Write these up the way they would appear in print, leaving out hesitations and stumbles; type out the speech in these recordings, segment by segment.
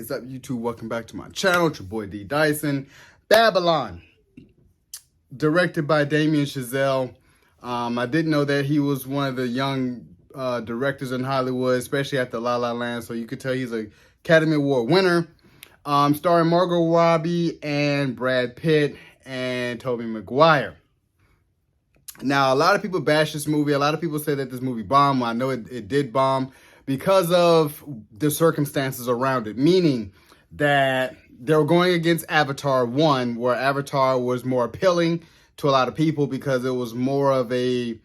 is up, YouTube? Welcome back to my channel. It's your boy D Dyson. Babylon, directed by Damienchazelle. I didn't know that he was one of the young directors in Hollywood, especially after La La Land. So you could tell he's an Academy Award winner. Starring Margot Robbie and Brad Pitt and Tobey Maguire. Now, a lot of people bash this movie. A lot of people say that this movie bombed. Well, I know it did bomb because of the circumstances around it, meaning that they were going against Avatar 1, where Avatar was more appealing to a lot of people because it was more of a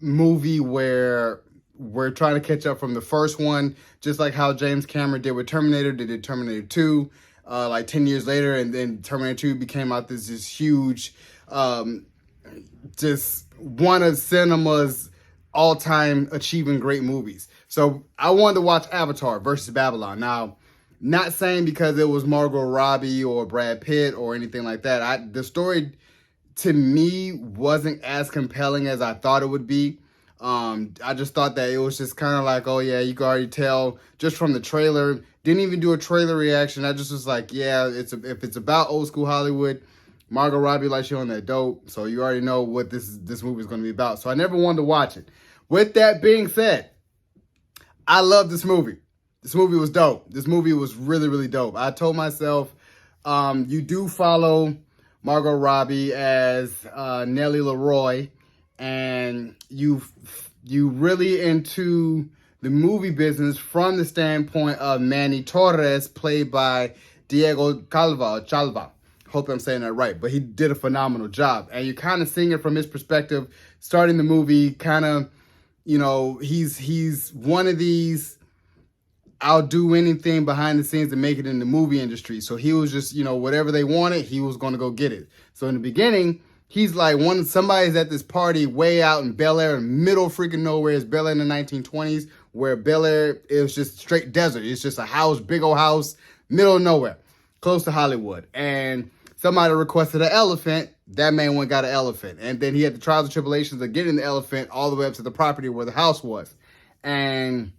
movie where we're trying to catch up from the first one, just like how James Cameron did with Terminator. They did Terminator 2 like 10 years later, and then Terminator 2 became out this huge, just one of cinema's all-time achieving great movies. So I wanted to watch Avatar versus Babylon. Now, not saying because it was Margot Robbie or Brad Pitt or anything like that. The story, to me, wasn't as compelling as I thought it would be. I just thought that it was just kind of like, oh yeah, you can already tell just from the trailer. Didn't even do a trailer reaction. I just was like, yeah, if it's about old school Hollywood, Margot Robbie like she on that dope, so you already know what this movie is going to be about. So I never wanted to watch it. With that being said, I love this movie. This movie was dope. This movie was really, really dope. I told myself, you do follow Margot Robbie as Nellie Leroy, and you really into the movie business from the standpoint of Manny Torres, played by Diego Chalva. Hope I'm saying that right, but he did a phenomenal job. And you're kind of seeing it from his perspective, starting the movie, kind of, you know, he's one of these, I'll do anything behind the scenes to make it in the movie industry. So he was just, you know, whatever they wanted, he was going to go get it. So in the beginning, he's like, somebody's at this party way out in Bel Air, middle freaking nowhere. It's Bel Air in the 1920s, where Bel Air is just straight desert. It's just a house, big old house, middle of nowhere, close to Hollywood. And somebody requested an elephant. That man went and got an elephant. And then he had the trials and tribulations of getting the elephant all the way up to the property where the house was. And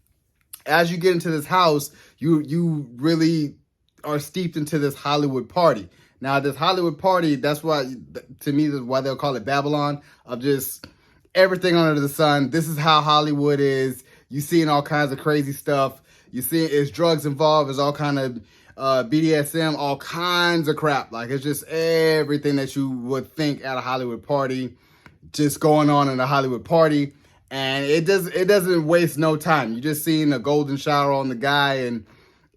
as you get into this house, you really are steeped into this Hollywood party. Now, this Hollywood party, that's why, to me, that's why they'll call it Babylon, of just everything under the sun. This is how Hollywood is. You seeing all kinds of crazy stuff. You see it's drugs involved. There's all kind of BDSM, all kinds of crap. Like, it's just everything that you would think at a Hollywood party, just going on in a Hollywood party. And it doesn't waste no time. You just seeing a golden shower on the guy, and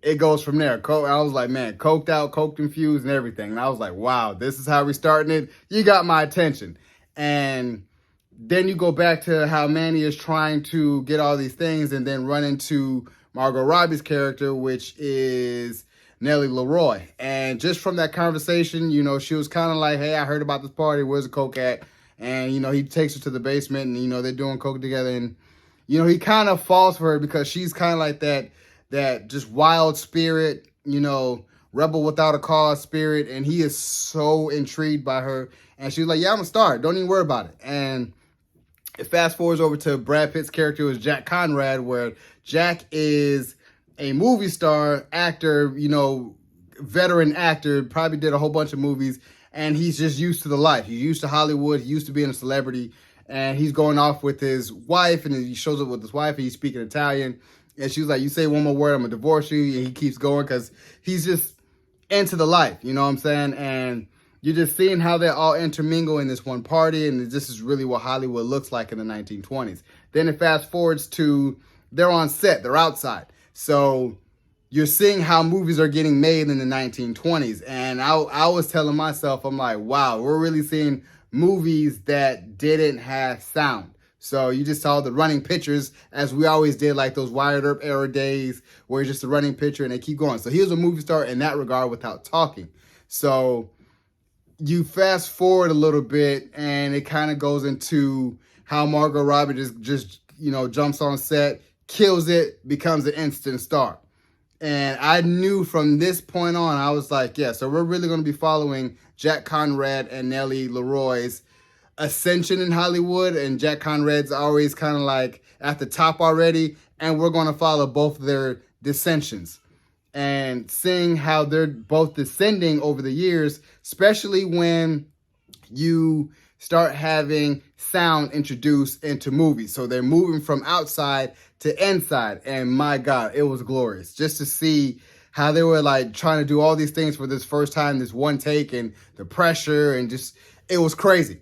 it goes from there. I was like, man, coked out, coked infused, and everything. And I was like, wow, this is how we're starting it. You got my attention. And then you go back to how Manny is trying to get all these things, and then run into Margot Robbie's character, which is Nellie Leroy. And just from that conversation, you know, she was kind of like, hey, I heard about this party. Where's the coke at? And, you know, he takes her to the basement, and, you know, they're doing coke together. And, you know, he kind of falls for her because she's kind of like that just wild spirit, you know, rebel without a cause spirit. And he is so intrigued by her. And she's like, yeah, I'm a star. Don't even worry about it. And it fast forwards over to Brad Pitt's character, who is Jack Conrad, where Jack is a movie star, actor, you know, veteran actor, probably did a whole bunch of movies. And he's just used to the life. He's used to Hollywood. He used to being a celebrity. And he's going off with his wife. And he shows up with his wife. And he's speaking Italian. And she was like, you say one more word, I'm going to divorce you. And he keeps going because he's just into the life. You know what I'm saying? And you're just seeing how they all intermingle in this one party. And this is really what Hollywood looks like in the 1920s. Then it fast forwards to they're on set. They're outside. So you're seeing how movies are getting made in the 1920s. And I was telling myself, I'm like, wow, we're really seeing movies that didn't have sound. So you just saw the running pictures, as we always did, like those Wired Up era days, where it's just a running picture and they keep going. So he was a movie star in that regard without talking. So you fast forward a little bit, and it kind of goes into how Margot Robbie just you know, jumps on set, kills it, becomes an instant star. And I knew from this point on, I was like, yeah, so we're really going to be following Jack Conrad and Nellie Leroy's ascension in Hollywood. And Jack Conrad's always kind of like at the top already. And we're going to follow both of their dissensions. and seeing how they're both descending over the years, especially when you start having sound introduced into movies. So they're moving from outside to inside. And my God, it was glorious just to see how they were like trying to do all these things for this first time, this one take, and the pressure, and just, it was crazy.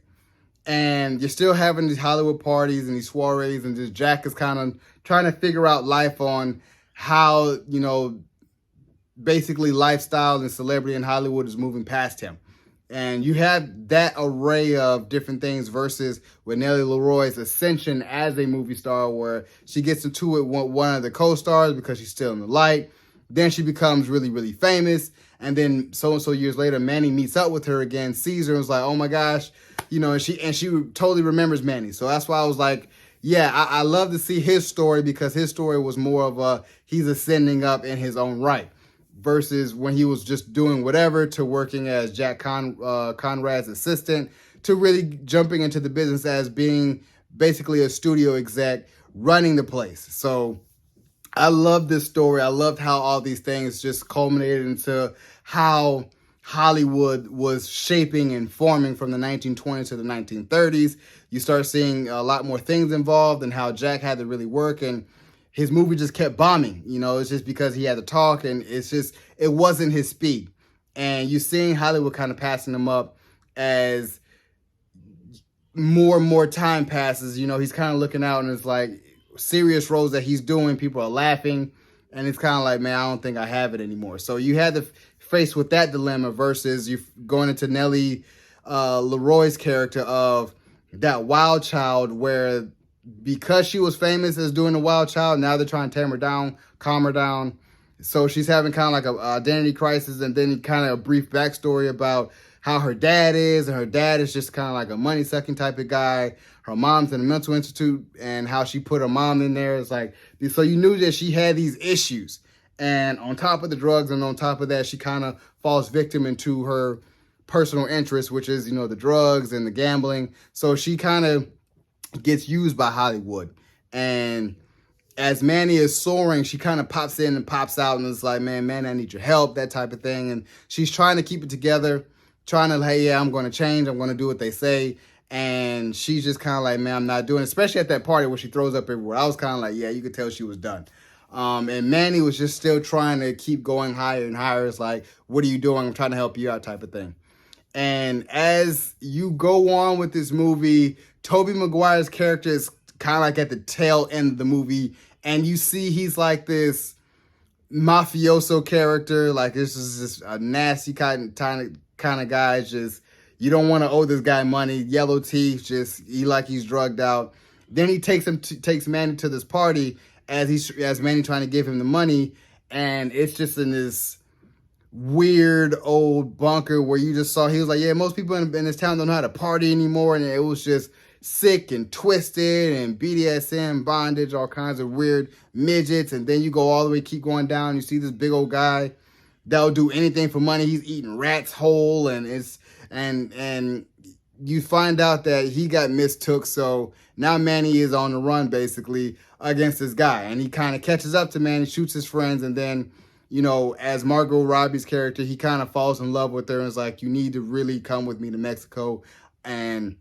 And you're still having these Hollywood parties and these soirees, and just Jack is kind of trying to figure out life on how, basically lifestyle and celebrity in Hollywood is moving past him. And you have that array of different things versus with Nellie Leroy's ascension as a movie star, where she gets into it with one of the co-stars because she's still in the light. Then she becomes really, really famous. And then so-and-so years later, Manny meets up with her again, sees her, and is like, oh my gosh, and she totally remembers Manny. So that's why I was like, yeah, I love to see his story, because his story was more of he's ascending up in his own right, versus when he was just doing whatever, to working as Jack Conrad's assistant, to really jumping into the business as being basically a studio exec running the place. So I love this story. I loved how all these things just culminated into how Hollywood was shaping and forming from the 1920s to the 1930s. You start seeing a lot more things involved, and how Jack had to really work, and his movie just kept bombing. It's just because he had to talk, and it wasn't his speed. And you're seeing Hollywood kind of passing him up as more and more time passes. He's kind of looking out, and it's like serious roles that he's doing, people are laughing, and it's kind of like, man, I don't think I have it anymore. So you had to face with that dilemma, versus you going into Nellie Leroy's character of that wild child, where because she was famous as doing the wild child, now they're trying to tame her down, calm her down. So she's having kind of like an identity crisis, and then kind of a brief backstory about how her dad is, and her dad is just kind of like a money-sucking type of guy. Her mom's in a mental institute, and how she put her mom in there. It's like, so you knew that she had these issues. And on top of the drugs, and on top of that, she kind of falls victim into her personal interests, which is, the drugs and the gambling. So she kind of gets used by Hollywood. And as Manny is soaring, she kind of pops in and pops out, and it's like, man, I need your help, that type of thing. And she's trying to keep it together, trying to, hey, yeah, I'm going to change. I'm going to do what they say. And she's just kind of like, man, I'm not doing it. Especially at that party where she throws up everywhere. I was kind of like, yeah, you could tell she was done. And Manny was just still trying to keep going higher and higher. It's like, what are you doing? I'm trying to help you out, type of thing. And as you go on with this movie, Tobey Maguire's character is kind of like at the tail end of the movie. And you see he's like this mafioso character. Like, this is just a nasty kind of guy. It's just, you don't want to owe this guy money. Yellow teeth, he's drugged out. Then he takes Manny to this party as Manny trying to give him the money, and it's just in this weird old bunker where you just saw, he was like, yeah, most people in this town don't know how to party anymore, and it was just sick and twisted and BDSM, bondage, all kinds of weird midgets. And then you go all the way, keep going down, you see this big old guy that'll do anything for money. He's eating rats whole, and and you find out that he got mistook. So now Manny is on the run basically against this guy, and he kind of catches up to Manny, shoots his friends, and then, as Margot Robbie's character, he kind of falls in love with her and is like, you need to really come with me to Mexico, and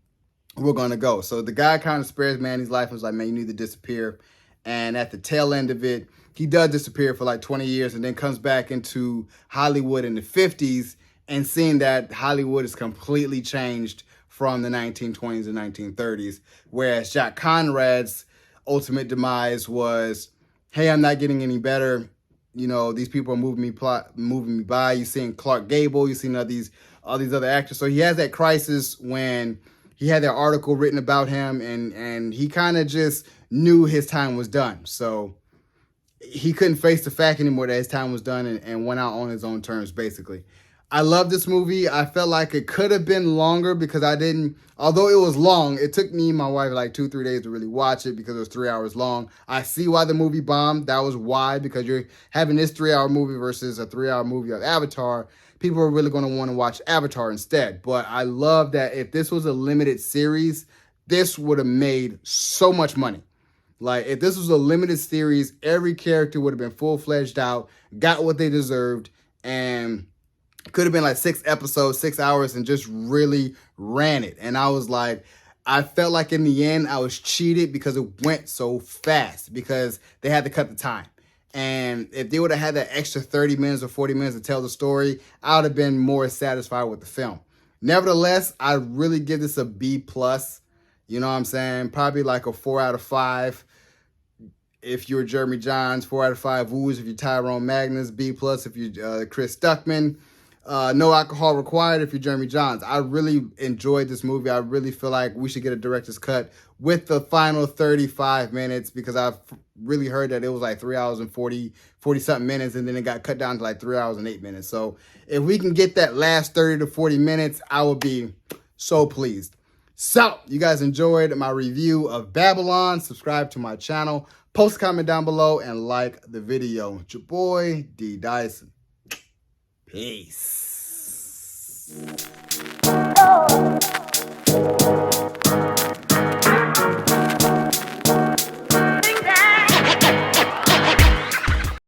we're going to go. So the guy kind of spares Manny's life and is like, man, you need to disappear. And at the tail end of it, he does disappear for like 20 years and then comes back into Hollywood in the 50s, and seeing that Hollywood is completely changed from the 1920s and 1930s. Whereas Jack Conrad's ultimate demise was, hey, I'm not getting any better. These people are moving me by. You're seeing Clark Gable. You're seeing all these other actors. So he has that crisis when he had that article written about him, and he kind of just knew his time was done. So he couldn't face the fact anymore that his time was done, and went out on his own terms, basically. I love this movie. I felt like it could have been longer because although it was long, it took me and my wife like 2-3 days to really watch it because it was 3 hours long. I see why the movie bombed. That was why, because you're having this 3-hour movie versus a 3-hour movie of Avatar. People are really going to want to watch Avatar instead. But I love that if this was a limited series, this would have made so much money. Like, if this was a limited series, every character would have been full-fledged out, got what they deserved, and could have been like 6 episodes, 6 hours, and just really ran it. And I was like, I felt like in the end I was cheated because it went so fast because they had to cut the time. And if they would have had that extra 30 minutes or 40 minutes to tell the story, I would have been more satisfied with the film. Nevertheless, I really give this a B+. You know what I'm saying? Probably like a 4 out of 5 if you're Jeremy Jahns, 4 out of 5 woos if you're Tyrone Magnus, B+ if you're Chris Stuckman. No alcohol required if you're Jeremy Jahns. I really enjoyed this movie. I really feel like we should get a director's cut with the final 35 minutes because I've really heard that it was like 3 hours and 40 something minutes, and then it got cut down to like 3 hours and 8 minutes. So if we can get that last 30 to 40 minutes, I will be so pleased. So you guys enjoyed my review of Babylon. Subscribe to my channel, post a comment down below, and like the video. It's your boy, D. Dyson. Peace.